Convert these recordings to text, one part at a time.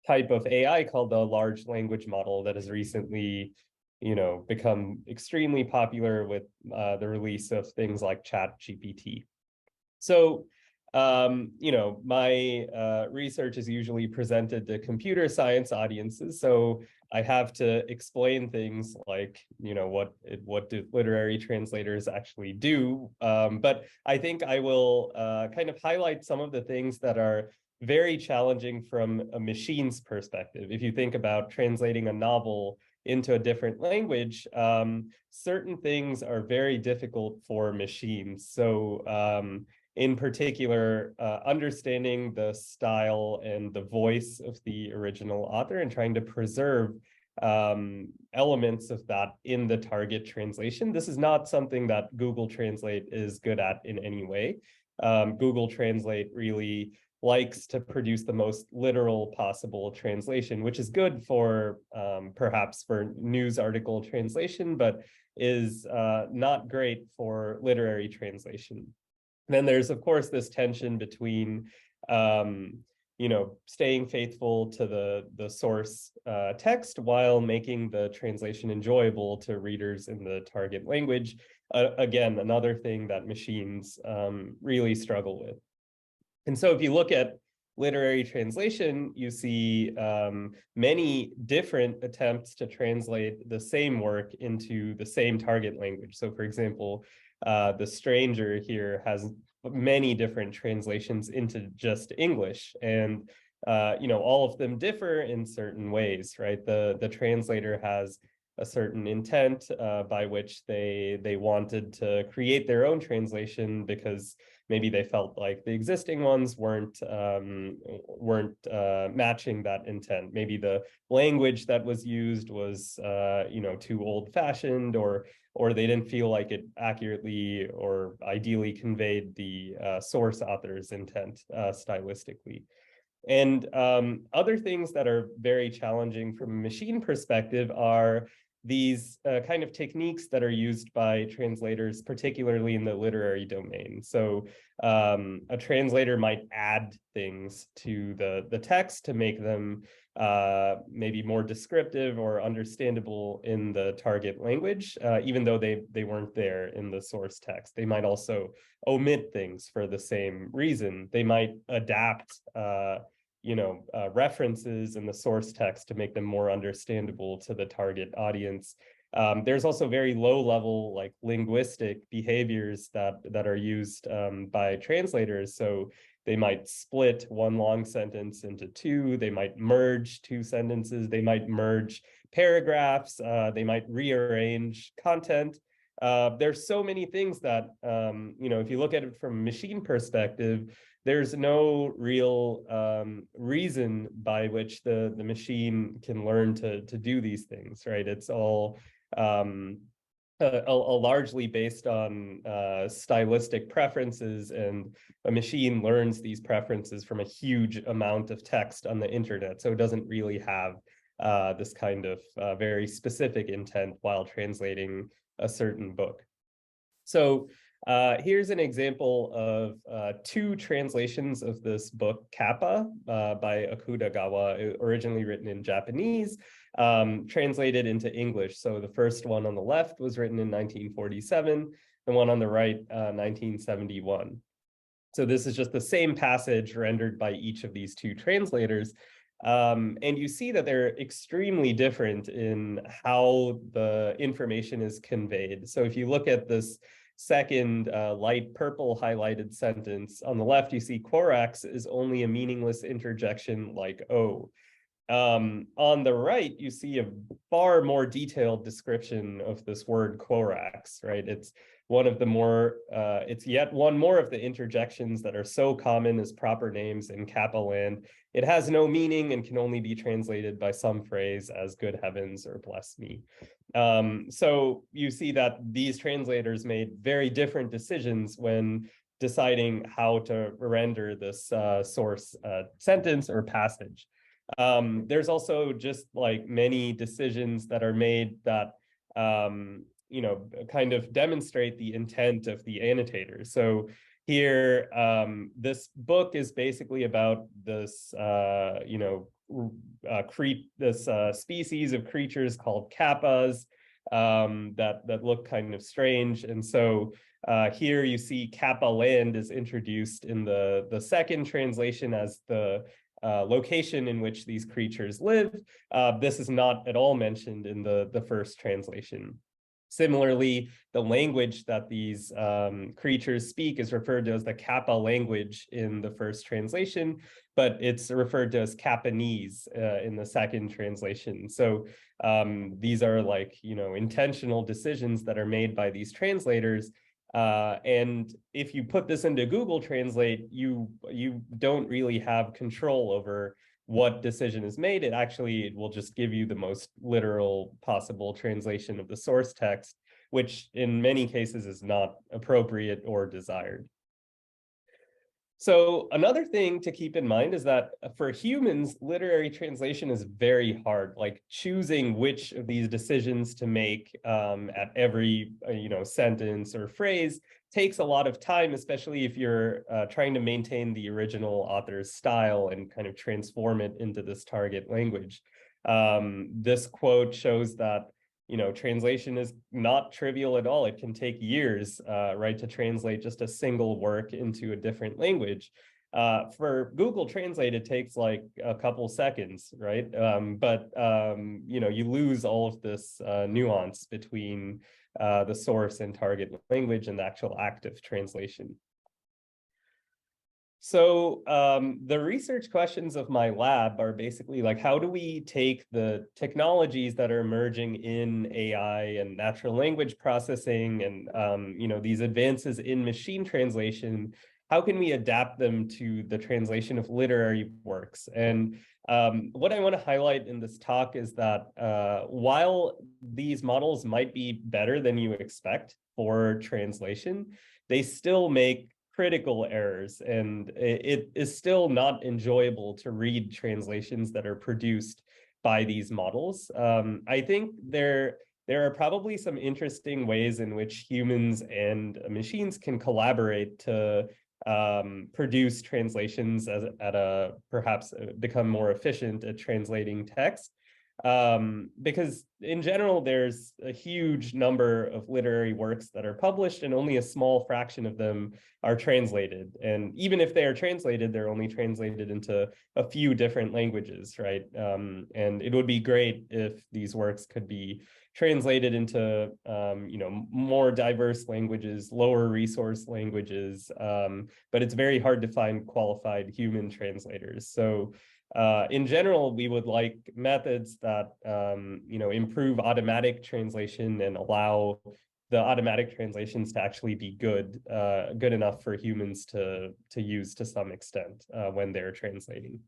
type of AI called the large language model that has recently, become extremely popular with the release of things like ChatGPT. So, my research is usually presented to computer science audiences. So I have to explain things like, what do literary translators actually do? But I think I will kind of highlight some of the things that are very challenging from a machine's perspective. If you think about translating a novel into a different language, certain things are very difficult for machines. So in particular, understanding the style and the voice of the original author and trying to preserve elements of that in the target translation. This is not something that Google Translate is good at in any way. Google Translate really likes to produce the most literal possible translation, which is good for perhaps for news article translation, but is not great for literary translation. Then there's, of course, this tension between, staying faithful to the source text while making the translation enjoyable to readers in the target language. Again, another thing that machines really struggle with. And so if you look at literary translation, you see many different attempts to translate the same work into the same target language. So for example, The Stranger here has many different translations into just English, and all of them differ in certain ways, right? The translator has a certain intent by which they wanted to create their own translation because maybe they felt like the existing ones weren't matching that intent. Maybe the language that was used was too old-fashioned, or they didn't feel like it accurately or ideally conveyed the source author's intent stylistically. And other things that are very challenging from a machine perspective are these kind of techniques that are used by translators, particularly in the literary domain. So a translator might add things to the text to make them maybe more descriptive or understandable in the target language, even though they weren't there in the source text. They might also omit things for the same reason. They might adapt references in the source text to make them more understandable to the target audience. There's also very low level like linguistic behaviors that are used by translators. So they might split one long sentence into two, they might merge two sentences, they might merge paragraphs, they might rearrange content. There's so many things that, if you look at it from a machine perspective, there's no real reason by which the machine can learn to do these things, right? It's all largely based on stylistic preferences, and a machine learns these preferences from a huge amount of text on the internet. So it doesn't really have this kind of very specific intent while translating a certain book. So here's an example of two translations of this book, Kappa, by Akutagawa, originally written in Japanese, translated into English. So the first one on the left was written in 1947, the one on the right, 1971. So this is just the same passage rendered by each of these two translators. And you see that they're extremely different in how the information is conveyed. So if you look at this second light purple highlighted sentence, on the left, you see Korax is only a meaningless interjection like "oh." On the right, you see a far more detailed description of this word Korax, right? It's one of the more, it's yet one more of the interjections that are so common as proper names in Kappa land. It has no meaning and can only be translated by some phrase as "good heavens" or "bless me." So you see that these translators made very different decisions when deciding how to render this source sentence or passage. There's also just like many decisions that are made that kind of demonstrate the intent of the annotators. So here, this book is basically about this, species of creatures called kappas that look kind of strange. And so here you see Kappa land is introduced in the second translation as the location in which these creatures live. This is not at all mentioned in the first translation. Similarly, the language that these creatures speak is referred to as the Kappa language in the first translation, but it's referred to as Kappanese in the second translation. So these are like, intentional decisions that are made by these translators. And if you put this into Google Translate, you don't really have control over what decision is made. It will just give you the most literal possible translation of the source text, which in many cases is not appropriate or desired. So another thing to keep in mind is that for humans, literary translation is very hard, like choosing which of these decisions to make at every sentence or phrase takes a lot of time, especially if you're trying to maintain the original author's style and kind of transform it into this target language. This quote shows that translation is not trivial at all. It can take years, right, to translate just a single work into a different language. For Google Translate, it takes like a couple seconds, right? But you lose all of this nuance between the source and target language and the actual act of translation. So the research questions of my lab are basically like, how do we take the technologies that are emerging in AI and natural language processing and these advances in machine translation, how can we adapt them to the translation of literary works? And what I want to highlight in this talk is that while these models might be better than you expect for translation, they still make critical errors, and it is still not enjoyable to read translations that are produced by these models. I think there are probably some interesting ways in which humans and machines can collaborate to produce translations perhaps become more efficient at translating text. Because in general, there's a huge number of literary works that are published and only a small fraction of them are translated. And even if they are translated, they're only translated into a few different languages, right? And it would be great if these works could be translated into, more diverse languages, lower resource languages, but it's very hard to find qualified human translators. So in general, we would like methods that improve automatic translation and allow the automatic translations to actually be good enough for humans to use to some extent when they're translating.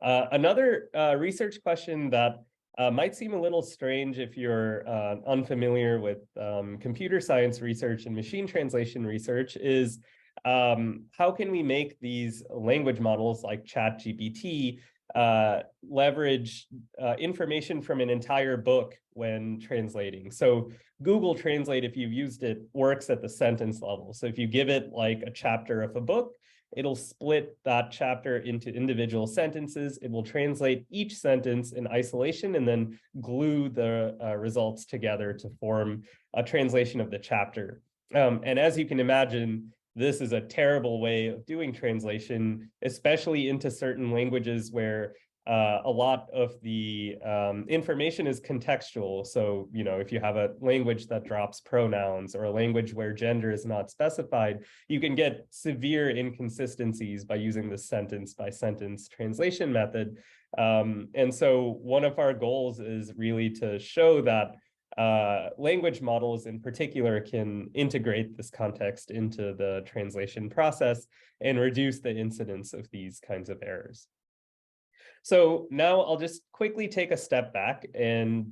Another research question that might seem a little strange if you're unfamiliar with computer science research and machine translation research is how can we make these language models like ChatGPT leverage information from an entire book when translating? So Google Translate, if you've used it, works at the sentence level. So if you give it like a chapter of a book, it'll split that chapter into individual sentences. It will translate each sentence in isolation and then glue the results together to form a translation of the chapter. And as you can imagine, this is a terrible way of doing translation, especially into certain languages where a lot of the information is contextual. So, if you have a language that drops pronouns or a language where gender is not specified, you can get severe inconsistencies by using the sentence by sentence translation method. And so one of our goals is really to show that language models in particular can integrate this context into the translation process and reduce the incidence of these kinds of errors. So now I'll just quickly take a step back and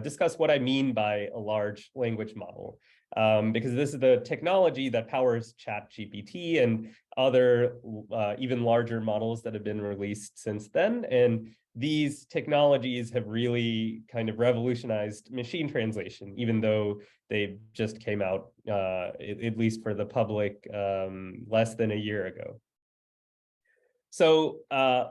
discuss what I mean by a large language model. because this is the technology that powers ChatGPT and other even larger models that have been released since then. And these technologies have really kind of revolutionized machine translation, even though they just came out, at least for the public, less than a year ago. So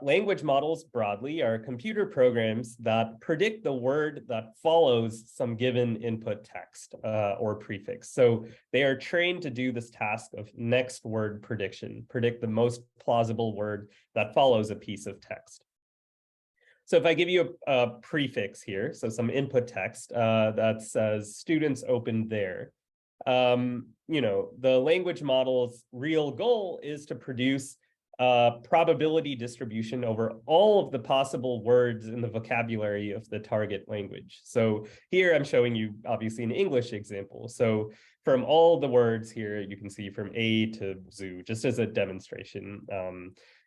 language models broadly are computer programs that predict the word that follows some given input text or prefix. So they are trained to do this task of next word prediction, predict the most plausible word that follows a piece of text. So if I give you a prefix here, so some input text that says students opened there, the language model's real goal is to produce probability distribution over all of the possible words in the vocabulary of the target language. So here I'm showing you obviously an English example. So from all the words here, you can see from A to Z, just as a demonstration,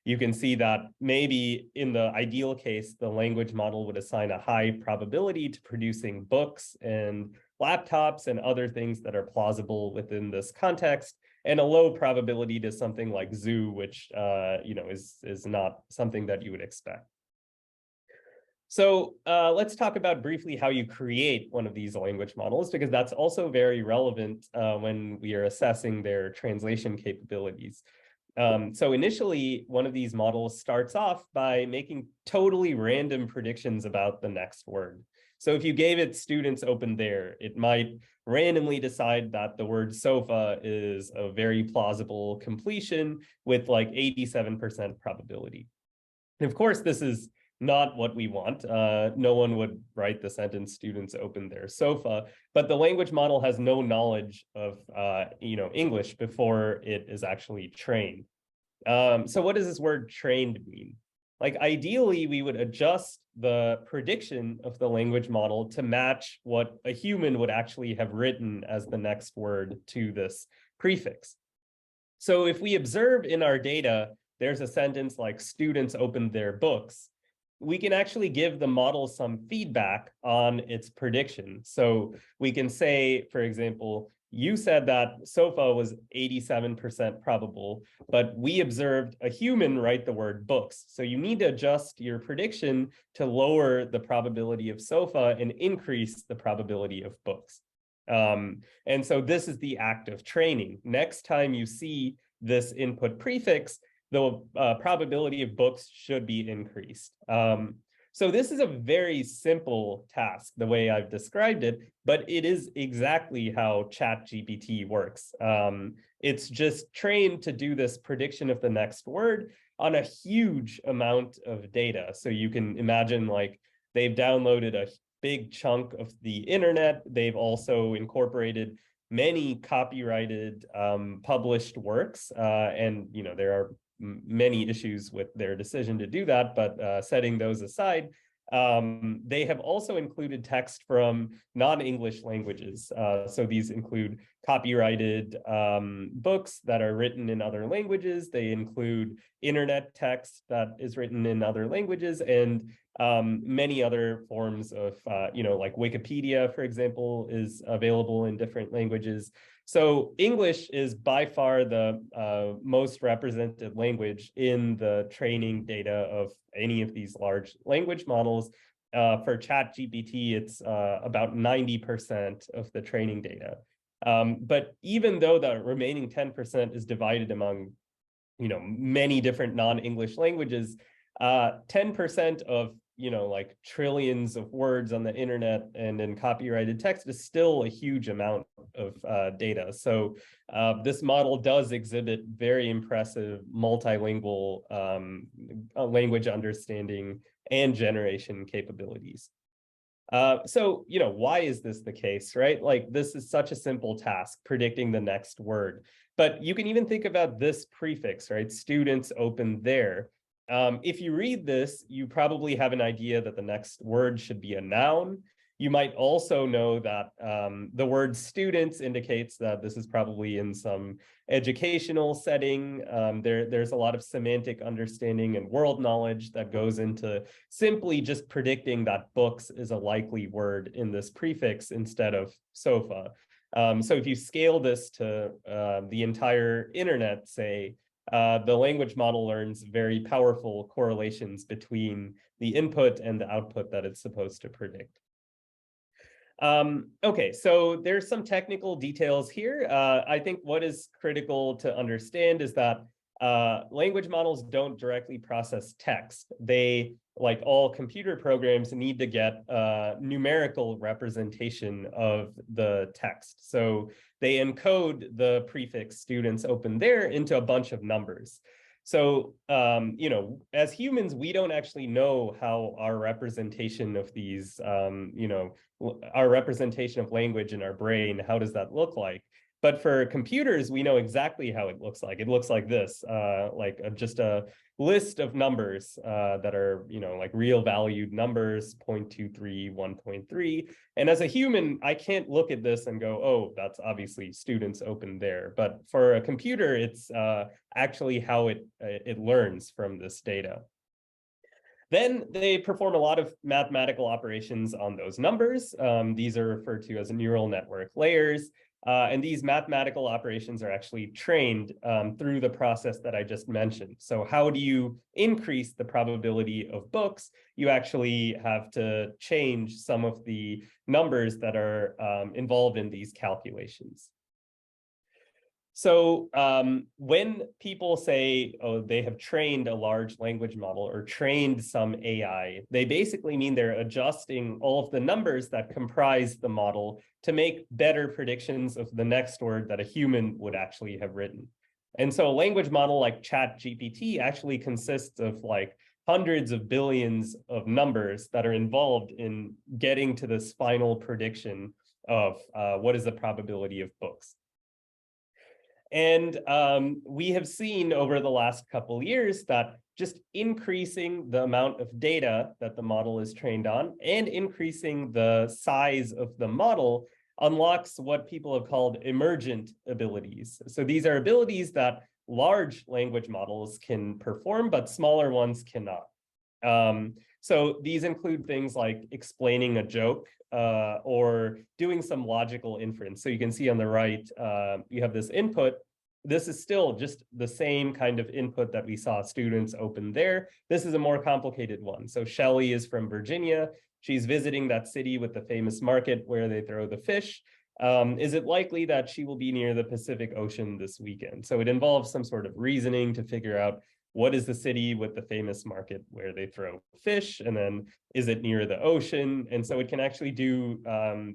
you can see that maybe in the ideal case, the language model would assign a high probability to producing books and laptops and other things that are plausible within this context, and a low probability to something like zoo, which is not something that you would expect. So let's talk about briefly how you create one of these language models, because that's also very relevant when we are assessing their translation capabilities. So initially, one of these models starts off by making totally random predictions about the next word. So if you gave it students open there, it might randomly decide that the word sofa is a very plausible completion with like 87% probability. And of course, this is not what we want. No one would write the sentence students open their sofa, but the language model has no knowledge of English before it is actually trained. So what does this word trained mean? Like ideally, we would adjust the prediction of the language model to match what a human would actually have written as the next word to this prefix. So if we observe in our data, there's a sentence like students opened their books, we can actually give the model some feedback on its prediction. So we can say, for example, you said that sofa was 87% probable, but we observed a human write the word books. So you need to adjust your prediction to lower the probability of sofa and increase the probability of books. And so this is the act of training. Next time you see this input prefix, the probability of books should be increased. So this is a very simple task, the way I've described it, but it is exactly how ChatGPT works. It's just trained to do this prediction of the next word on a huge amount of data. So you can imagine like they've downloaded a big chunk of the internet. They've also incorporated many copyrighted published works, and there are many issues with their decision to do that, but setting those aside, they have also included text from non-English languages. So these include copyrighted books that are written in other languages. They include internet text that is written in other languages, and many other forms of, like Wikipedia, for example, is available in different languages. So English is by far the most represented language in the training data of any of these large language models. For ChatGPT, it's about 90% of the training data. But even though the remaining 10% is divided among many different non-English languages, 10% of like trillions of words on the internet and in copyrighted text is still a huge amount of data. So this model does exhibit very impressive multilingual language understanding and generation capabilities. So why is this the case, right? Like this is such a simple task, predicting the next word. But you can even think about this prefix, right? Students open there. If you read this, you probably have an idea that the next word should be a noun. You might also know that the word students indicates that this is probably in some educational setting. There's a lot of semantic understanding and world knowledge that goes into simply just predicting that books is a likely word in this prefix instead of sofa. So if you scale this to the entire internet, say, the language model learns very powerful correlations between the input and the output that it's supposed to predict. Okay, so there's some technical details here. I think what is critical to understand is that language models don't directly process text. They, like all computer programs, need to get numerical representation of the text. So they encode the prefix students open there into a bunch of numbers. So, as humans, we don't actually know how our representation of these, our representation of language in our brain, how does that look like? But for computers, we know exactly how it looks like. It looks like this, just a list of numbers that are, like real valued numbers, 0.23, 1.3. And as a human, I can't look at this and go, oh, that's obviously students open there. But for a computer, it's actually how it learns from this data. Then they perform a lot of mathematical operations on those numbers. These are referred to as neural network layers. And these mathematical operations are actually trained through the process that I just mentioned. So how do you increase the probability of books? You actually have to change some of the numbers that are involved in these calculations. So when people say, oh, they have trained a large language model or trained some AI, they basically mean they're adjusting all of the numbers that comprise the model to make better predictions of the next word that a human would actually have written. And so a language model like ChatGPT actually consists of like hundreds of billions of numbers that are involved in getting to this final prediction of what is the probability of books. And we have seen over the last couple of years that just increasing the amount of data that the model is trained on and increasing the size of the model unlocks what people have called emergent abilities. So these are abilities that large language models can perform, but smaller ones cannot. So these include things like explaining a joke or doing some logical inference. So you can see on the right, you have this input. This is still just the same kind of input that we saw students open there. This is a more complicated one. So Shelley is from Virginia. She's visiting that city with the famous market where they throw the fish. Is it likely that she will be near the Pacific Ocean this weekend? So it involves some sort of reasoning to figure out what is the city with the famous market where they throw fish, and then is it near the ocean? And so it can actually do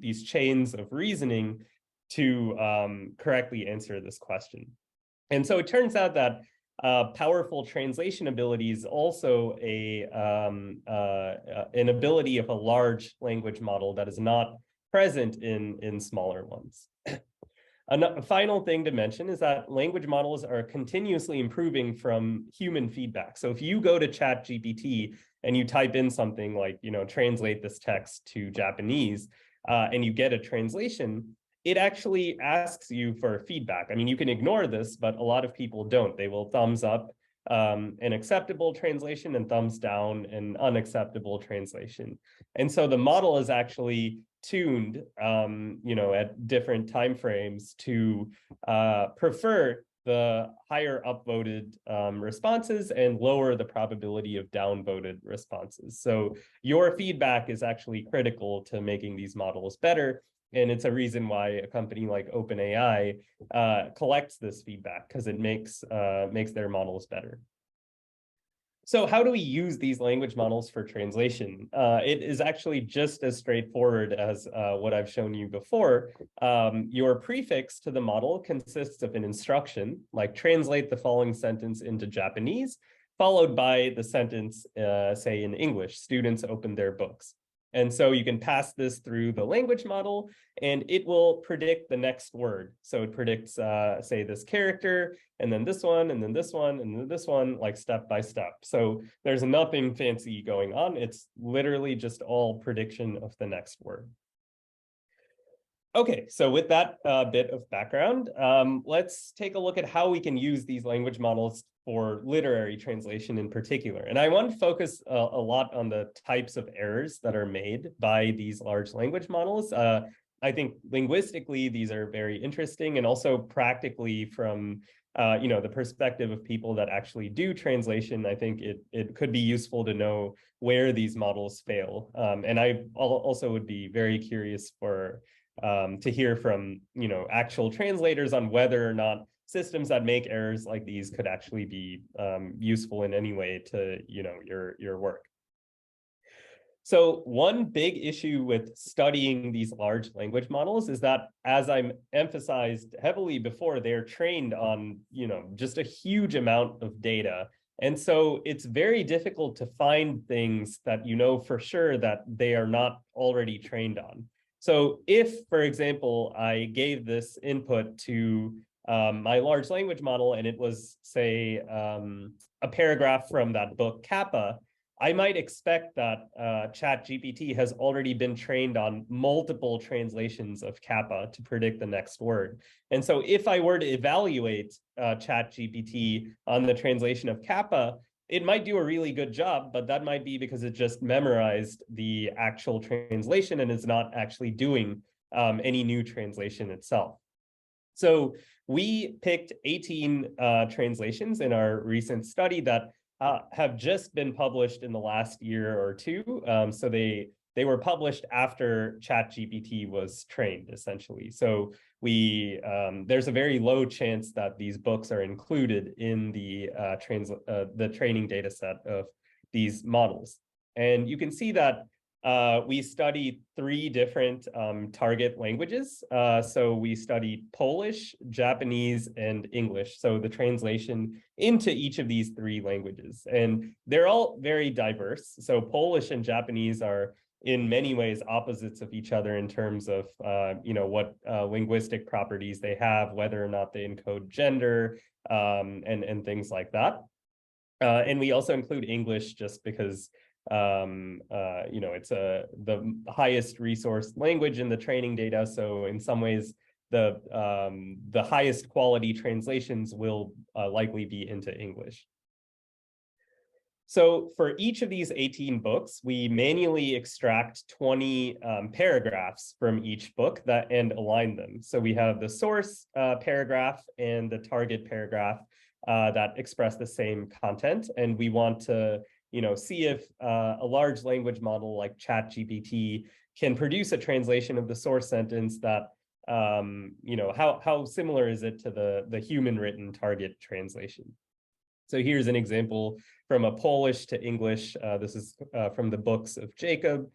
these chains of reasoning to correctly answer this question. And so it turns out that powerful translation ability is also an ability of a large language model that is not present in smaller ones. A final thing to mention is that language models are continuously improving from human feedback. So if you go to ChatGPT and you type in something like, translate this text to Japanese, and you get a translation, it actually asks you for feedback. I mean, you can ignore this, but a lot of people don't. They will thumbs up an acceptable translation and thumbs down an unacceptable translation. And so the model is actually tuned, at different timeframes to prefer the higher upvoted responses and lower the probability of downvoted responses. So your feedback is actually critical to making these models better. And it's a reason why a company like OpenAI collects this feedback, because it makes their models better. So how do we use these language models for translation? It is actually just as straightforward as what I've shown you before. Your prefix to the model consists of an instruction, like translate the following sentence into Japanese, followed by the sentence, say in English, students open their books. And so you can pass this through the language model and it will predict the next word. So it predicts, say, this character, and then this one, and then this one, and then this one, like step by step. So there's nothing fancy going on. It's literally just all prediction of the next word. Okay, so with that bit of background, let's take a look at how we can use these language models for literary translation in particular. And I want to focus a lot on the types of errors that are made by these large language models. I think linguistically, these are very interesting, and also practically from the perspective of people that actually do translation, I think it could be useful to know where these models fail. And I also would be very curious to hear from actual translators on whether or not systems that make errors like these could actually be useful in any way to your work. So one big issue with studying these large language models is that, as I emphasized heavily before, they're trained on just a huge amount of data. And so it's very difficult to find things that for sure that they are not already trained on. So if, for example, I gave this input to my large language model, and it was, say, a paragraph from that book, Kappa, I might expect that ChatGPT has already been trained on multiple translations of Kappa to predict the next word. And so if I were to evaluate ChatGPT on the translation of Kappa, it might do a really good job, but that might be because it just memorized the actual translation and is not actually doing any new translation itself. So we picked 18 translations in our recent study that have just been published in the last year or two. So they were published after ChatGPT was trained, essentially. So there's a very low chance that these books are included in the training data set of these models. And you can see that we studied 3 different target languages. So we studied Polish, Japanese, and English. So the translation into each of these 3 languages. And they're all very diverse. So Polish and Japanese are in many ways opposites of each other in terms of what linguistic properties they have, whether or not they encode gender, and things like that. And we also include English just because it's the highest resource language in the training data. So in some ways, the highest quality translations will likely be into English. So for each of these 18 books, we manually extract 20 paragraphs from each book and align them. So we have the source paragraph and the target paragraph that express the same content. And we want to see if a large language model like ChatGPT can produce a translation of the source sentence that, how similar is it to the human written target translation? So here's an example from a Polish to English. This is from the books of Jacob.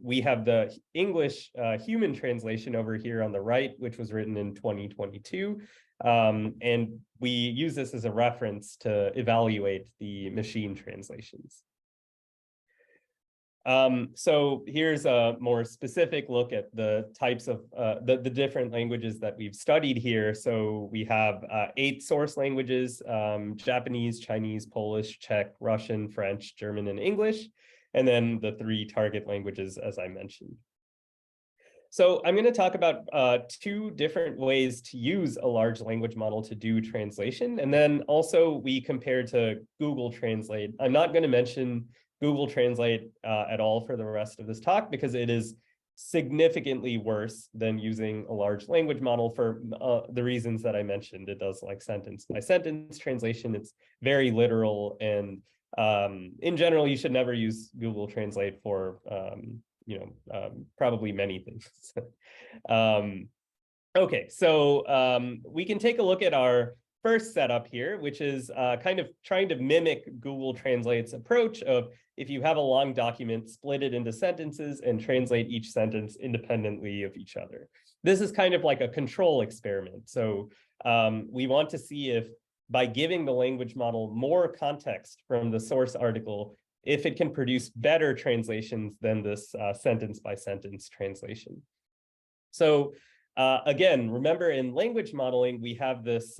We have the English human translation over here on the right, which was written in 2022. And we use this as a reference to evaluate the machine translations. So here's a more specific look at the types of the different languages that we've studied here. So we have 8 source languages: Japanese, Chinese, Polish, Czech, Russian, French, German, and English, and then the 3 target languages, as I mentioned. So I'm going to talk about 2 different ways to use a large language model to do translation. And then also we compare to Google Translate. I'm not going to mention Google Translate at all for the rest of this talk because it is significantly worse than using a large language model for the reasons that I mentioned. It does like sentence by sentence translation. It's very literal. And in general, you should never use Google Translate for probably many things. Okay, so we can take a look at our first setup here, which is kind of trying to mimic Google Translate's approach of, if you have a long document, split it into sentences and translate each sentence independently of each other. This is kind of like a control experiment. So we want to see if, by giving the language model more context from the source article, if it can produce better translations than this sentence by sentence translation. So again, remember, in language modeling, we have this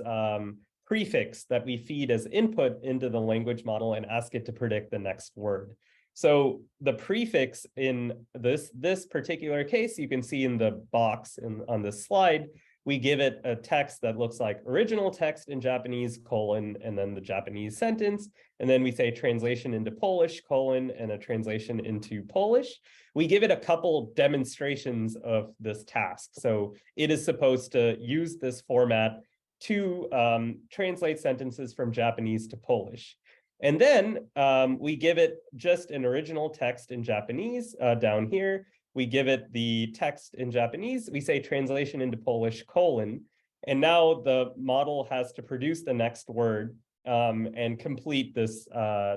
prefix that we feed as input into the language model and ask it to predict the next word. So the prefix in this particular case, you can see in the box on this slide, we give it a text that looks like original text in Japanese, colon, and then the Japanese sentence. And then we say translation into Polish, colon, and a translation into Polish. We give it a couple demonstrations of this task. So it is supposed to use this format to translate sentences from Japanese to Polish. And then we give it just an original text in Japanese down here. We give it the text in Japanese. We say translation into Polish, colon. And now the model has to produce the next word and complete this,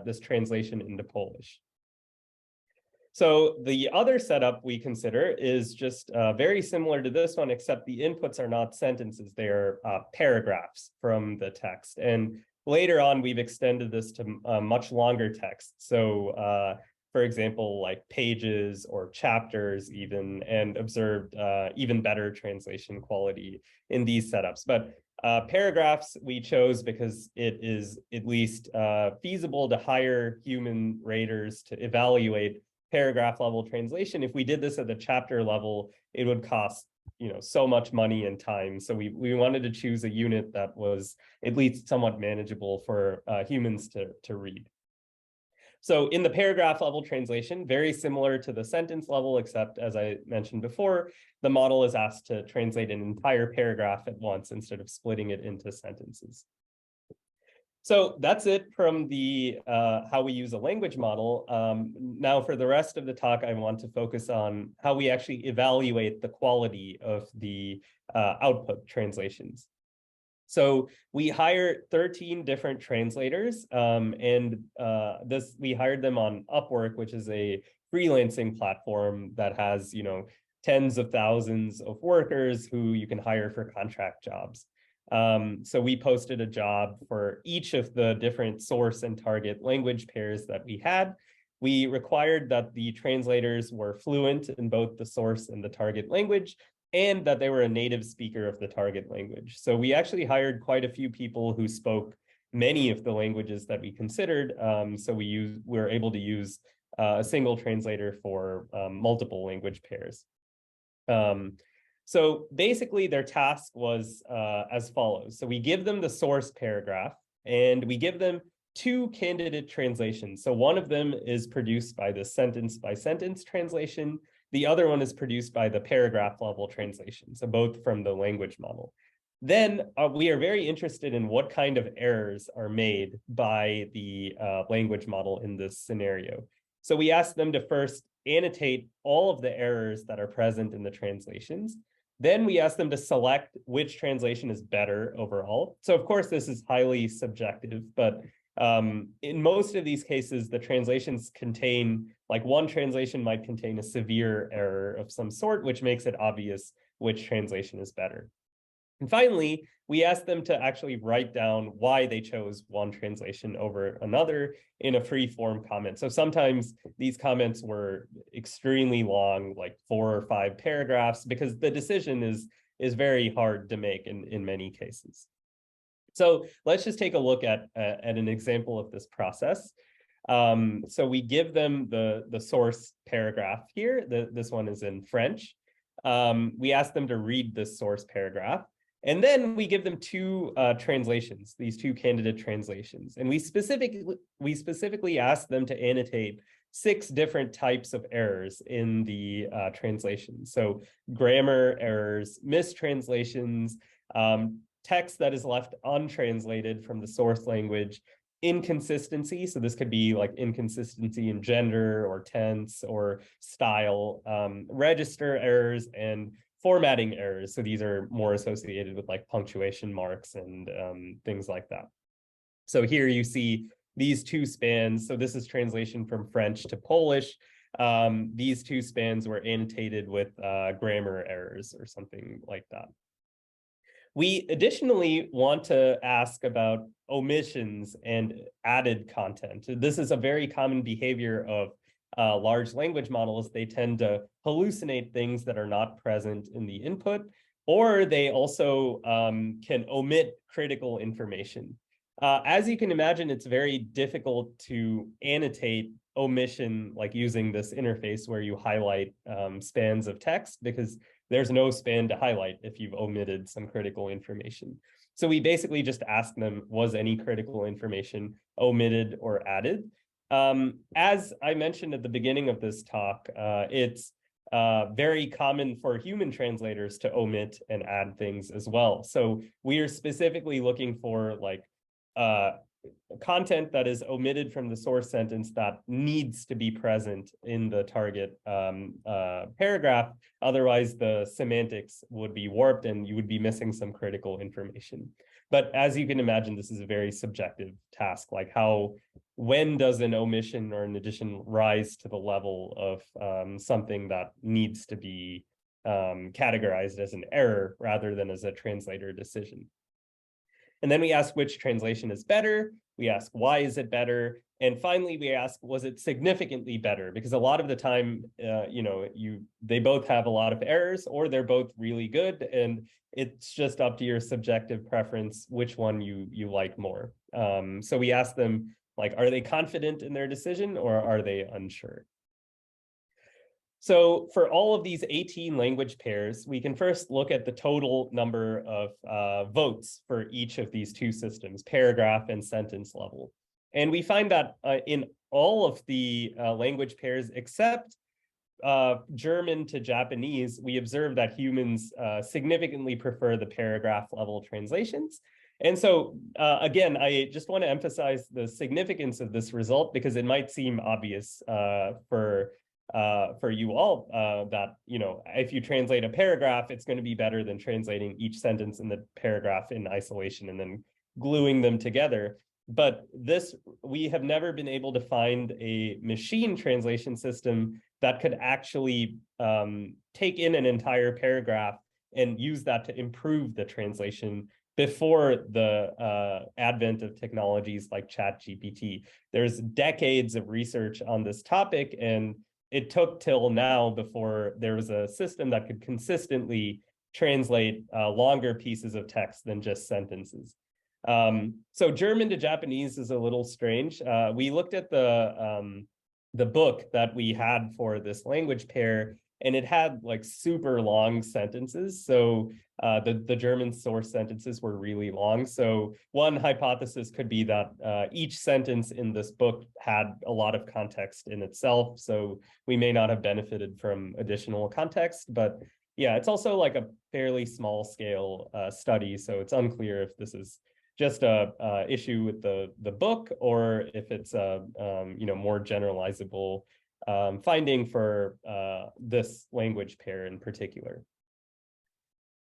this translation into Polish. So the other setup we consider is just very similar to this one, except the inputs are not sentences, they're paragraphs from the text. And later on, we've extended this to much longer text. So for example, like pages or chapters even, and observed even better translation quality in these setups. But paragraphs we chose because it is at least feasible to hire human raters to evaluate paragraph level translation. If we did this at the chapter level, it would cost, you know, so much money and time. So we wanted to choose a unit that was at least somewhat manageable for humans to read. So in the paragraph level translation, very similar to the sentence level, except as I mentioned before, the model is asked to translate an entire paragraph at once instead of splitting it into sentences. So that's it from the how we use a language model. Now for the rest of the talk, I want to focus on how we actually evaluate the quality of the output translations. So we hired 13 different translators, and we hired them on Upwork, which is a freelancing platform that has, you know, tens of thousands of workers who you can hire for contract jobs. So we posted a job for each of the different source and target language pairs that we had. We required that the translators were fluent in both the source and the target language, and that they were a native speaker of the target language. So we actually hired quite a few people who spoke many of the languages that we considered. So we were able to use a single translator for multiple language pairs. So basically their task was as follows. So we give them the source paragraph and we give them two candidate translations. So one of them is produced by the sentence by sentence translation. The other one is produced by the paragraph level translation. So both from the language model. Then we are very interested in what kind of errors are made by the language model in this scenario. So we asked them to first annotate all of the errors that are present in the translations. Then we asked them to select which translation is better overall. So of course, this is highly subjective, but in most of these cases, the translations contain, like one translation might contain a severe error of some sort, which makes it obvious which translation is better. And finally, we asked them to actually write down why they chose one translation over another in a free form comment. So sometimes these comments were extremely long, like 4 or 5 paragraphs, because the decision is very hard to make in many cases. So let's just take a look at an example of this process. So we give them the source paragraph here. This one is in French. We ask them to read this source paragraph. And then we give them two translations, these two candidate translations. And we specifically ask them to annotate 6 different types of errors in the translation. So grammar errors, mistranslations, text that is left untranslated from the source language, inconsistency. So this could be like inconsistency in gender or tense or style, register errors, and formatting errors. So these are more associated with like punctuation marks and things like that. So here you see these 2 spans. So this is translation from French to Polish. These 2 spans were annotated with grammar errors or something like that. We additionally want to ask about omissions and added content. This is a very common behavior of large language models. They tend to hallucinate things that are not present in the input, or they also can omit critical information. As you can imagine, it's very difficult to annotate omission, like using this interface where you highlight spans of text, because there's no span to highlight if you've omitted some critical information. So we basically just ask them, was any critical information omitted or added? As I mentioned at the beginning of this talk, it's very common for human translators to omit and add things as well. So we are specifically looking for like content that is omitted from the source sentence that needs to be present in the target paragraph. Otherwise, the semantics would be warped and you would be missing some critical information. But as you can imagine, this is a very subjective task, like when does an omission or an addition rise to the level of something that needs to be categorized as an error rather than as a translator decision. And then we ask which translation is better. We ask, why is it better? And finally, we ask, was it significantly better? Because a lot of the time, they both have a lot of errors, or they're both really good. And it's just up to your subjective preference, which one you like more. So we ask them, like, are they confident in their decision or are they unsure? So for all of these 18 language pairs, we can first look at the total number of votes for each of these two systems, paragraph and sentence level. And we find that in all of the language pairs except German to Japanese, we observe that humans significantly prefer the paragraph level translations. And so, again, I just want to emphasize the significance of this result because it might seem obvious for you all that, if you translate a paragraph, it's going to be better than translating each sentence in the paragraph in isolation and then gluing them together. But we have never been able to find a machine translation system that could actually take in an entire paragraph and use that to improve the translation before the advent of technologies like ChatGPT. There's decades of research on this topic, and it took till now before there was a system that could consistently translate longer pieces of text than just sentences. So German to Japanese is a little strange. We looked at the book that we had for this language pair, and it had like super long sentences. So the German source sentences were really long. So one hypothesis could be that each sentence in this book had a lot of context in itself. So we may not have benefited from additional context, but yeah, it's also like a fairly small scale study. So it's unclear if this is just a issue with the book or if it's a more generalizable finding for this language pair in particular.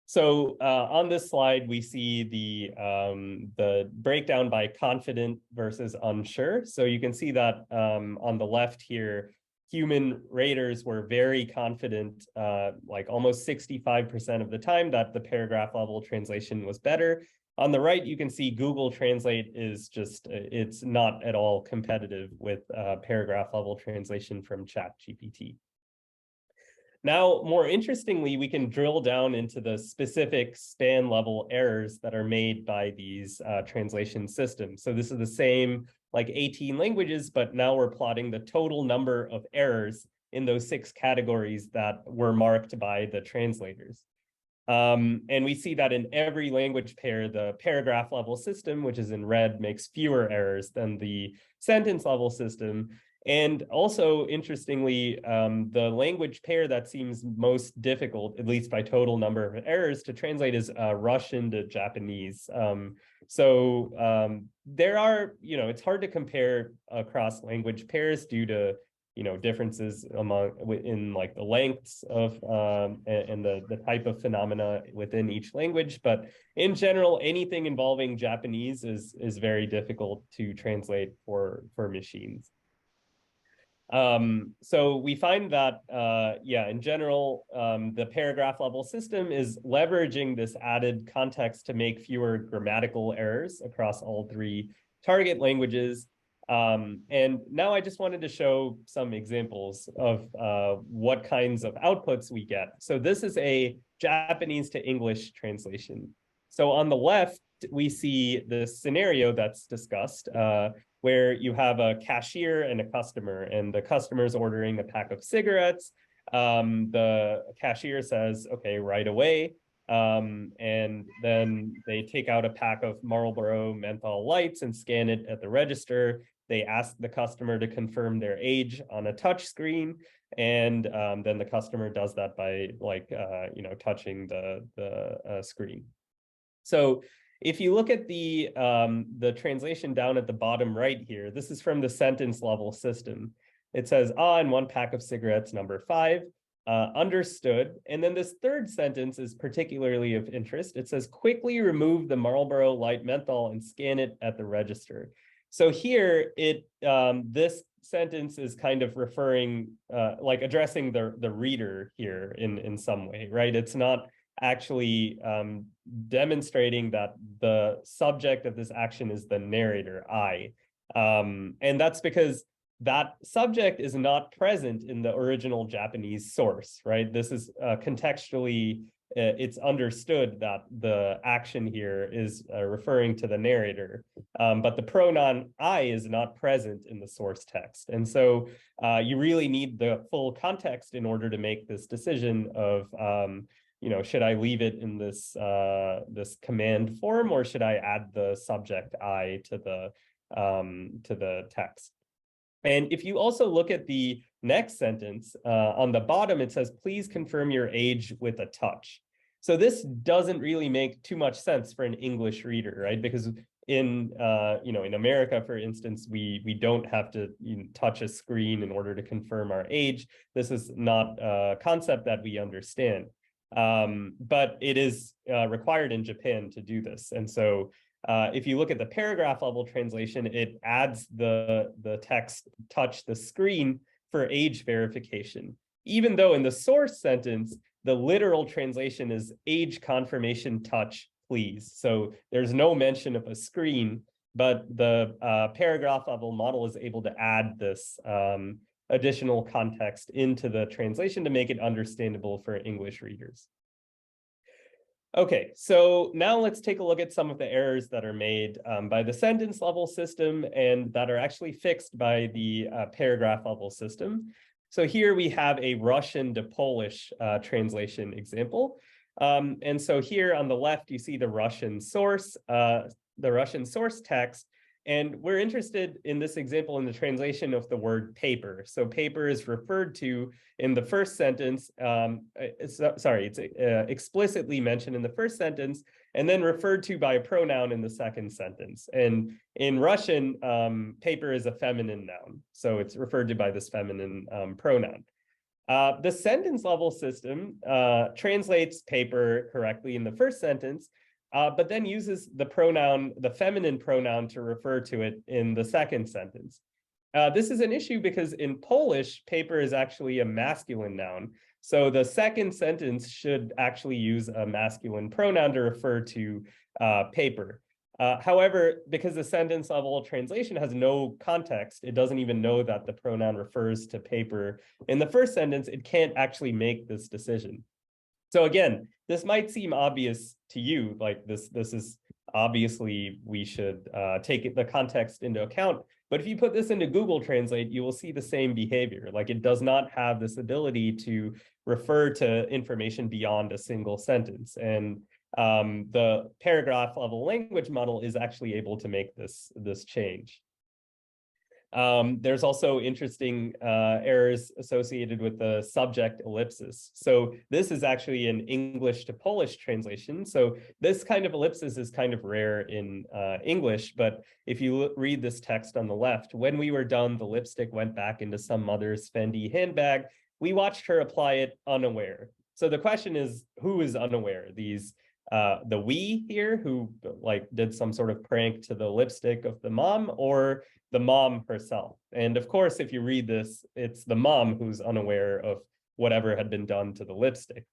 So on this slide, we see the breakdown by confident versus unsure. So you can see that on the left here, human raters were very confident, like almost 65% of the time, that the paragraph level translation was better. On the right, you can see Google Translate is it's not at all competitive with paragraph level translation from ChatGPT. Now, more interestingly, we can drill down into the specific span level errors that are made by these translation systems. So this is the same like 18 languages, but now we're plotting the total number of errors in those 6 categories that were marked by the translators. And we see that in every language pair, the paragraph level system, which is in red, makes fewer errors than the sentence level system. And also, interestingly, the language pair that seems most difficult, at least by total number of errors, to translate is Russian to Japanese. There are, it's hard to compare across language pairs due to differences in like the lengths of and the type of phenomena within each language. But in general, anything involving Japanese is very difficult to translate for machines. So we find that, in general, the paragraph level system is leveraging this added context to make fewer grammatical errors across all 3 target languages. And now I just wanted to show some examples of what kinds of outputs we get. So this is a Japanese to English translation. So on the left, we see the scenario that's discussed, where you have a cashier and a customer, and the customer is ordering a pack of cigarettes. the cashier says, okay, right away. And then they take out a pack of Marlboro menthol lights and scan it at the register. They ask the customer to confirm their age on a touch screen. And then the customer does that by touching the screen. So if you look at the translation down at the bottom right here, this is from the sentence level system. It says, and one pack of cigarettes, number 5, understood. And then this third sentence is particularly of interest. It says, quickly remove the Marlboro light menthol and scan it at the register. So here, this sentence is kind of referring, addressing the reader here in some way, right? It's not actually demonstrating that the subject of this action is the narrator, I. And that's because that subject is not present in the original Japanese source, right? This is contextually, it's understood that the action here is referring to the narrator, but the pronoun I is not present in the source text. And so you really need the full context in order to make this decision of, should I leave it in this this command form, or should I add the subject I to the text? And if you also look at the next sentence, on the bottom, it says, please confirm your age with a touch. So this doesn't really make too much sense for an English reader, right? Because in America, for instance, we don't have to touch a screen in order to confirm our age. This is not a concept that we understand. But it is required in Japan to do this. And so if you look at the paragraph level translation, it adds the text touch the screen for age verification, even though in the source sentence, the literal translation is age confirmation touch, please. So there's no mention of a screen, but the paragraph level model is able to add this additional context into the translation to make it understandable for English readers. Okay, so now let's take a look at some of the errors that are made by the sentence level system and that are actually fixed by the paragraph level system. So here we have a Russian to Polish translation example. And so here on the left, you see the Russian source text. And we're interested in this example in the translation of the word paper. So paper is referred to in the first sentence. It's explicitly mentioned in the first sentence and then referred to by a pronoun in the second sentence. And in Russian, paper is a feminine noun. So it's referred to by this feminine pronoun. The sentence level system translates paper correctly in the first sentence, but then uses the feminine pronoun to refer to it in the second sentence. This is an issue because in Polish, paper is actually a masculine noun. So the second sentence should actually use a masculine pronoun to refer to paper. However, because the sentence level translation has no context, it doesn't even know that the pronoun refers to paper in the first sentence, it can't actually make this decision. So again, this might seem obvious to you, like this is obviously we should take the context into account. But if you put this into Google Translate, you will see the same behavior. Like it does not have this ability to refer to information beyond a single sentence. And the paragraph level language model is actually able to make this change. There's also interesting errors associated with the subject ellipsis. So this is actually an English to Polish translation. So this kind of ellipsis is kind of rare in English, but if you read this text on the left, when we were done, the lipstick went back into some mother's Fendi handbag. We watched her apply it unaware. So the question is, who is unaware? The we here who did some sort of prank to the lipstick of the mom, or the mom herself? And of course, if you read this, it's the mom who's unaware of whatever had been done to the lipstick.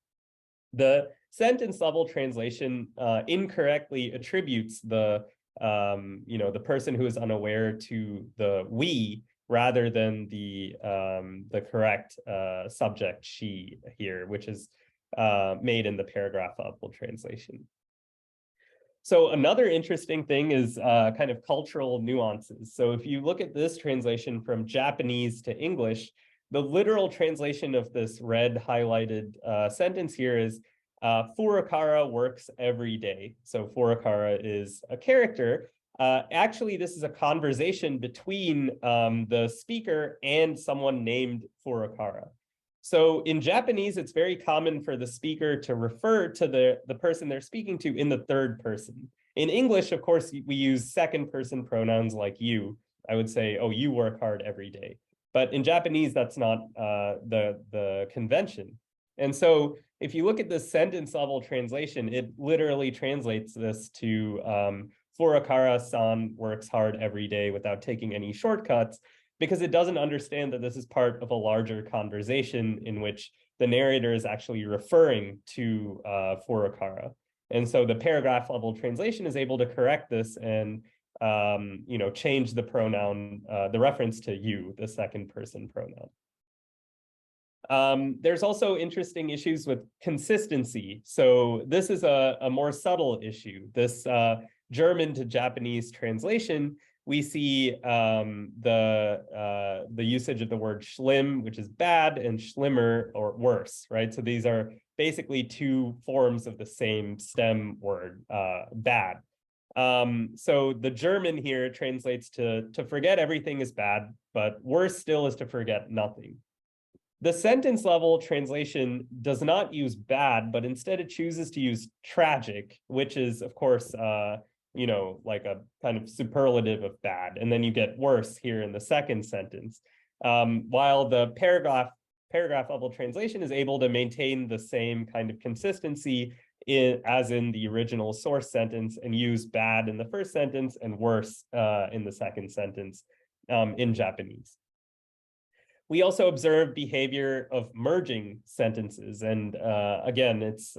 The sentence level translation incorrectly attributes the person who is unaware to the we rather than the correct subject she here, which is made in the paragraph level translation. So another interesting thing is kind of cultural nuances. So if you look at this translation from Japanese to English, The literal translation of this red highlighted sentence here is Furakara works every day. So Furakara is a character. Actually, this is a conversation between the speaker and someone named Furakara. So in Japanese, it's very common for the speaker to refer to the person they're speaking to in the third person. In English, of course, we use second person pronouns like you. I would say, oh, you work hard every day. But in Japanese, that's not the convention. And so if you look at the sentence level translation, it literally translates this to Furakara-san works hard every day without taking any shortcuts, because it doesn't understand that this is part of a larger conversation in which the narrator is actually referring to Furakara. And so the paragraph level translation is able to correct this and change the pronoun, the reference to you, the second person pronoun. There's also interesting issues with consistency. So this is a more subtle issue. This German to Japanese translation, we see the usage of the word schlimm, which is bad, and schlimmer, or worse, right? So these are basically two forms of the same stem word, bad. So the German here translates to forget everything is bad, but worse still is to forget nothing. The sentence level translation does not use bad, but instead it chooses to use tragic, which is, of course, like a kind of superlative of bad. And then you get worse here in the second sentence. While the paragraph level translation is able to maintain the same kind of consistency as in the original source sentence, and use bad in the first sentence and worse in the second sentence in Japanese. We also observe behavior of merging sentences. And again, it's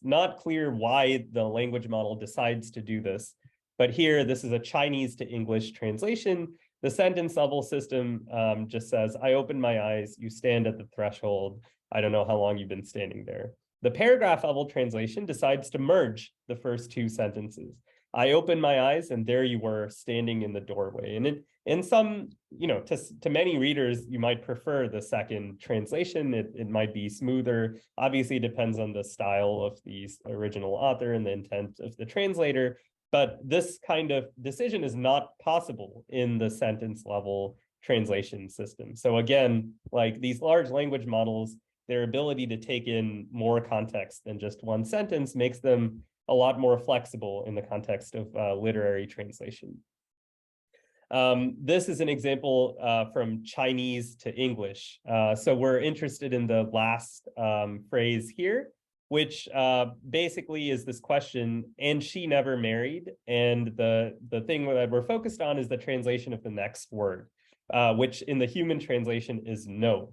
not clear why the language model decides to do this. But here, this is a Chinese to English translation. The sentence level system just says, I open my eyes, you stand at the threshold. I don't know how long you've been standing there. The paragraph level translation decides to merge the first two sentences. I opened my eyes and there you were standing in the doorway. And in some, to many readers, you might prefer the second translation. It might be smoother. Obviously, it depends on the style of the original author and the intent of the translator. But this kind of decision is not possible in the sentence level translation system. So again, like these large language models, their ability to take in more context than just one sentence makes them a lot more flexible in the context of literary translation. This is an example from Chinese to English. So we're interested in the last phrase here, which basically is this question, and she never married. And the thing that we're focused on is the translation of the next word, which in the human translation is no.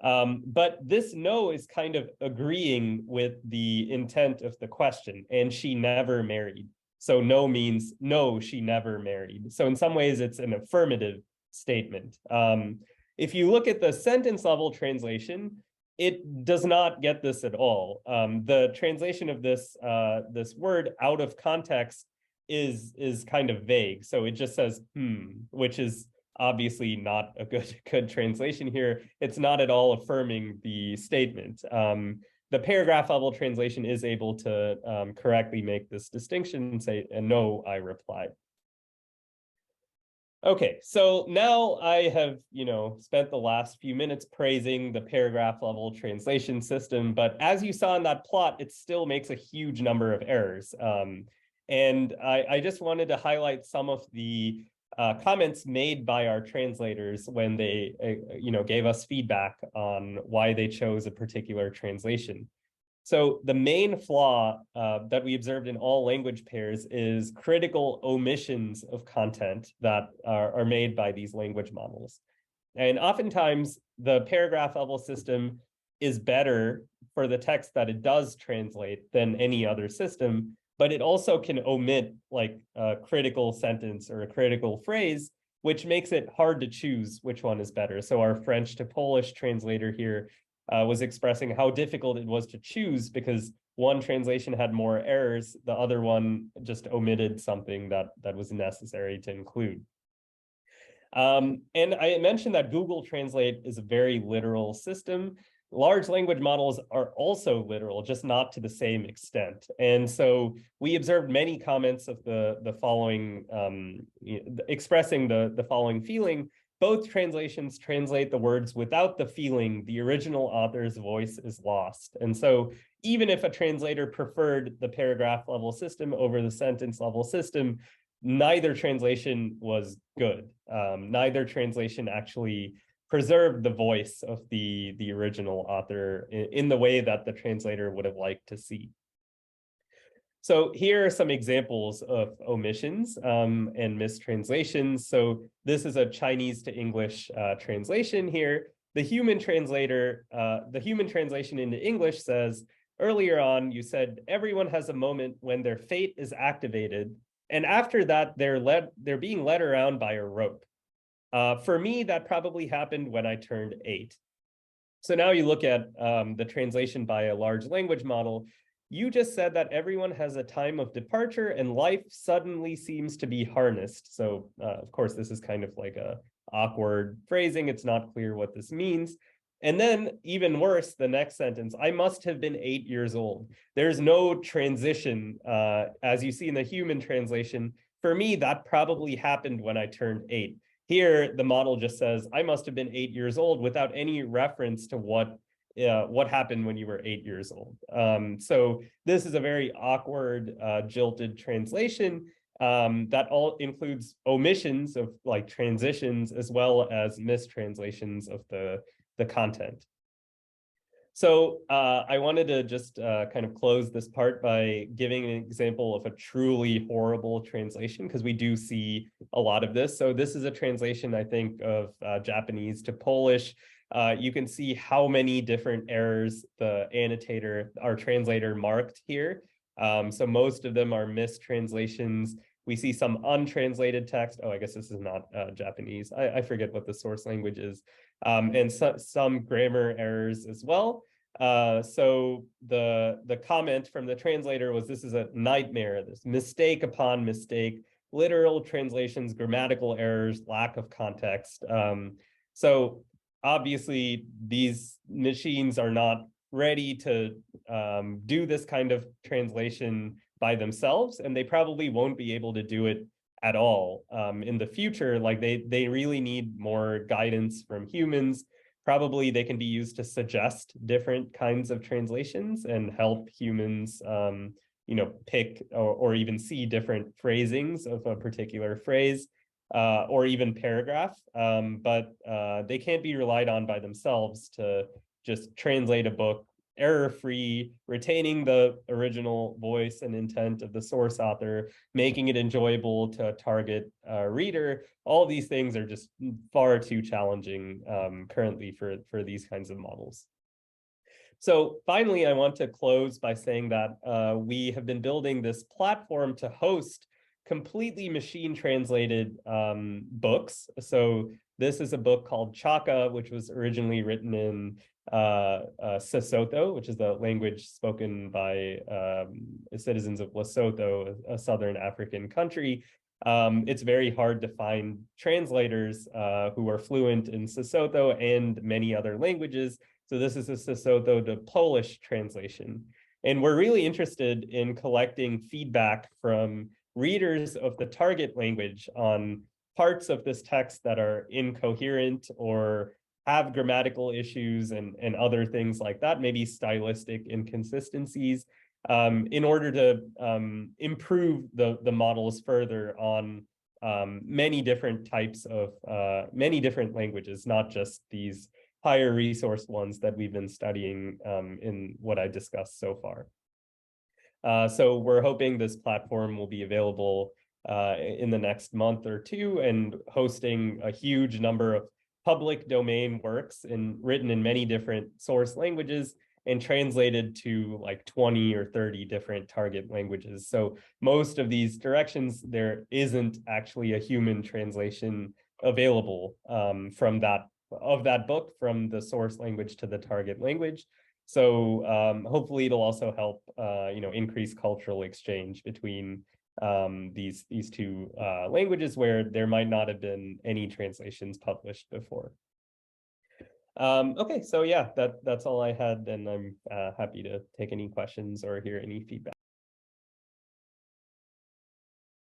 But this no is kind of agreeing with the intent of the question, and she never married. So no means no, she never married. So in some ways, it's an affirmative statement. If you look at the sentence level translation, it does not get this at all. The translation of this word out of context is kind of vague. So it just says which is obviously not a good translation here. It's not at all affirming the statement. The paragraph level translation is able to correctly make this distinction and say, and no, I replied. Okay, so now I have, spent the last few minutes praising the paragraph level translation system, but as you saw in that plot, it still makes a huge number of errors. And I just wanted to highlight some of the comments made by our translators when they, gave us feedback on why they chose a particular translation. So the main flaw that we observed in all language pairs is critical omissions of content that are made by these language models. And oftentimes the paragraph level system is better for the text that it does translate than any other system, but it also can omit like a critical sentence or a critical phrase, which makes it hard to choose which one is better. So our French to Polish translator here was expressing how difficult it was to choose because one translation had more errors, the other one just omitted something that was necessary to include. And I mentioned that Google Translate is a very literal system. Large language models are also literal, just not to the same extent. And so we observed many comments of the following, expressing the following feeling. Both translations translate the words without the feeling. The original author's voice is lost. And so even if a translator preferred the paragraph level system over the sentence level system, neither translation was good. Neither translation actually preserved the voice of the original author in the way that the translator would have liked to see. So here are some examples of omissions and mistranslations. So this is a Chinese to English translation here. The human translator, the human translation into English says, earlier on, you said everyone has a moment when their fate is activated, and after that, they're being led around by a rope. For me, that probably happened when I turned 8. So now you look at the translation by a large language model. You just said that everyone has a time of departure and life suddenly seems to be harnessed. So of course, this is kind of like a awkward phrasing. It's not clear what this means. And then even worse, the next sentence, I must have been 8 years old. There's no transition, as you see in the human translation. For me, that probably happened when I turned 8. Here, the model just says, I must have been 8 years old without any reference to what happened when you were 8 years old. So this is a very awkward, jilted translation that all includes omissions of like transitions as well as mistranslations of the content. So I wanted to just kind of close this part by giving an example of a truly horrible translation, because we do see a lot of this. So this is a translation, I think, of Japanese to Polish. You can see how many different errors the annotator, our translator, marked here. So most of them are mistranslations. We see some untranslated text. Oh, I guess this is not Japanese. I forget what the source language is. And some grammar errors as well. So the comment from the translator was, this is a nightmare, this mistake upon mistake, literal translations, grammatical errors, lack of context. So obviously these machines are not ready to do this kind of translation by themselves, and they probably won't be able to do it at all in the future. Like they really need more guidance from humans. Probably they can be used to suggest different kinds of translations and help humans, pick or even see different phrasings of a particular phrase or even paragraph. But they can't be relied on by themselves to just translate a book error-free, retaining the original voice and intent of the source author, making it enjoyable to a target reader. All these things are just far too challenging currently for these kinds of models. So finally, I want to close by saying that we have been building this platform to host completely machine translated books. So this is a book called Chaka, which was originally written in Sesotho, which is the language spoken by citizens of Lesotho, a southern African country. It's very hard to find translators who are fluent in Sesotho and many other languages. So this is a Sesotho to Polish translation. And we're really interested in collecting feedback from readers of the target language on parts of this text that are incoherent or have grammatical issues and other things like that, maybe stylistic inconsistencies, in order to improve the models further on many different types of, many different languages, not just these higher resource ones that we've been studying in what I discussed so far. So we're hoping this platform will be available in the next month or two, and hosting a huge number of public domain works written in many different source languages and translated to like 20 or 30 different target languages. So most of these directions, there isn't actually a human translation available from that book, from the source language to the target language. So hopefully it'll also help increase cultural exchange between these two languages where there might not have been any translations published before. Okay, so yeah, that's all I had, and I'm happy to take any questions or hear any feedback.